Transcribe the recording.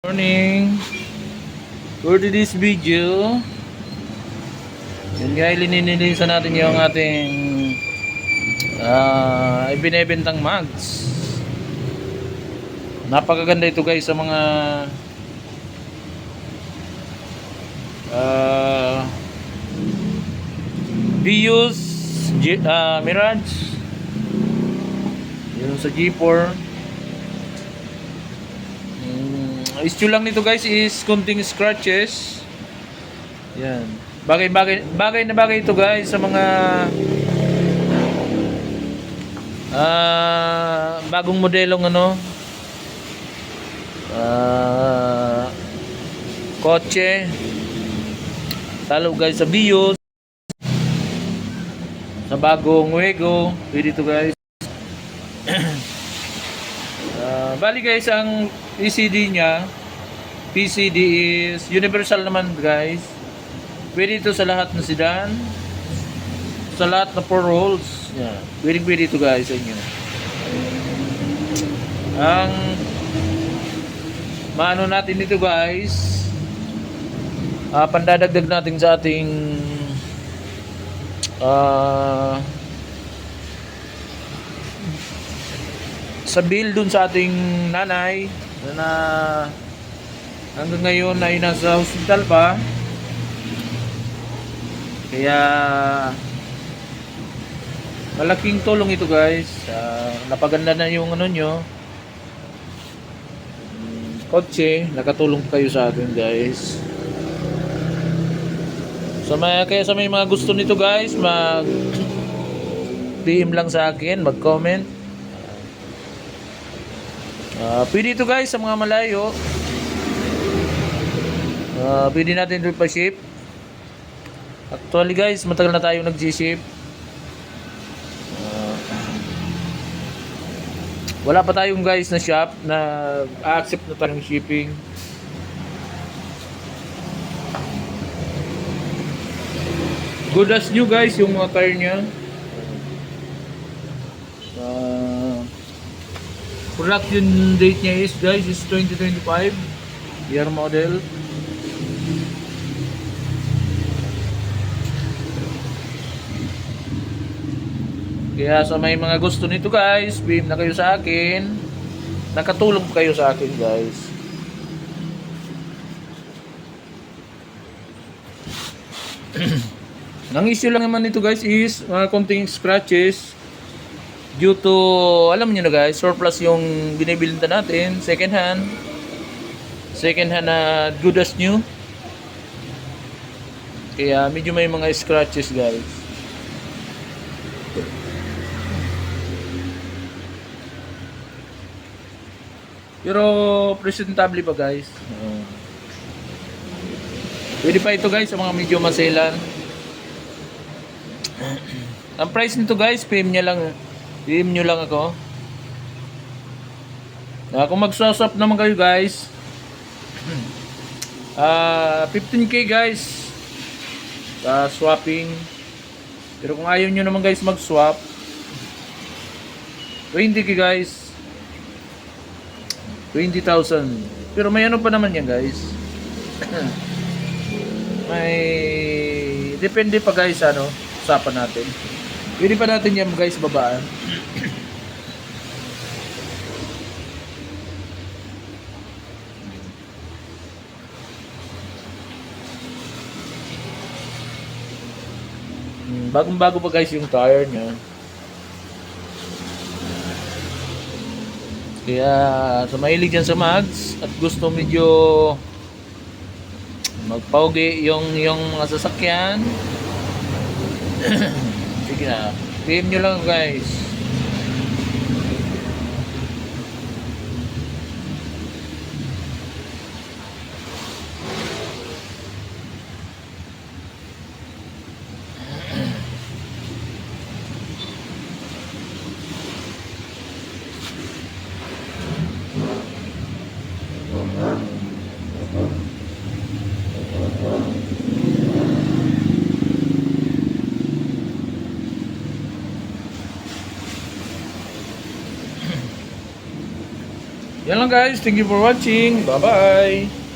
Morning. For today's video, yun nga, ilinilinisan natin yung ating ibinebentang mugs. Napakaganda ito guys sa mga Vios, Mirage, yun sa G4. Issue lang nito guys is konting scratches. Yan. Bagay na bagay ito guys sa mga bagong modelong kotse. Talo guys sa Vios, sa bagong Wego, pwede ito guys. Bali guys, ang PCD is universal naman guys. Pwede ito sa lahat ng sedan, sa lahat na 4 rolls. Yeah. Pwede ito guys sa inyo. Ang maano natin dito guys, pandadagdag natin sa ating sa bill dun sa ating nanay na hanggang ngayon ay nasa hospital pa, kaya malaking tulong ito guys. Napaganda na yung nyo kotse, nakatulong kayo sa atin guys. Kaya sa may mga gusto nito guys, mag DM lang sa akin, mag comment. Pwede ito guys sa mga malayo. Pwede natin ito pa-ship. Actually guys, matagal na tayo nag-ship. Wala pa tayong guys na shop na accept na tayong shipping. Good as new guys yung mga tire nya. Production date niya is guys is 2025 year model. Kaya sa may mga gusto nito guys, PM na kayo sa akin. Nakatulong kayo sa akin guys. Ang issue lang naman nito guys is mga konting scratches due to, alam niyo na guys, surplus yung binibilita natin, second hand na good as new, kaya medyo may mga scratches guys. Pero presentable pa guys. Pwede pa ito guys sa mga medyo maselan. Ang price nito guys, PM nyo lang ako. Kung mag-swap naman kayo guys, 15k guys swapping. Pero kung ayaw nyo naman guys mag-swap, 20k guys, 20,000. Pero may ano pa naman yan guys. May depende pa guys usapan natin. Pwede pa natin yan guys babaan. Bagong-bago pa guys yung tire nya. Kaya sa mahilig dyan sa mags at gusto medyo magpaugi yung mga sasakyan, sige na, PM nyo lang guys. Yan lang guys. Thank you for watching. Bye-bye.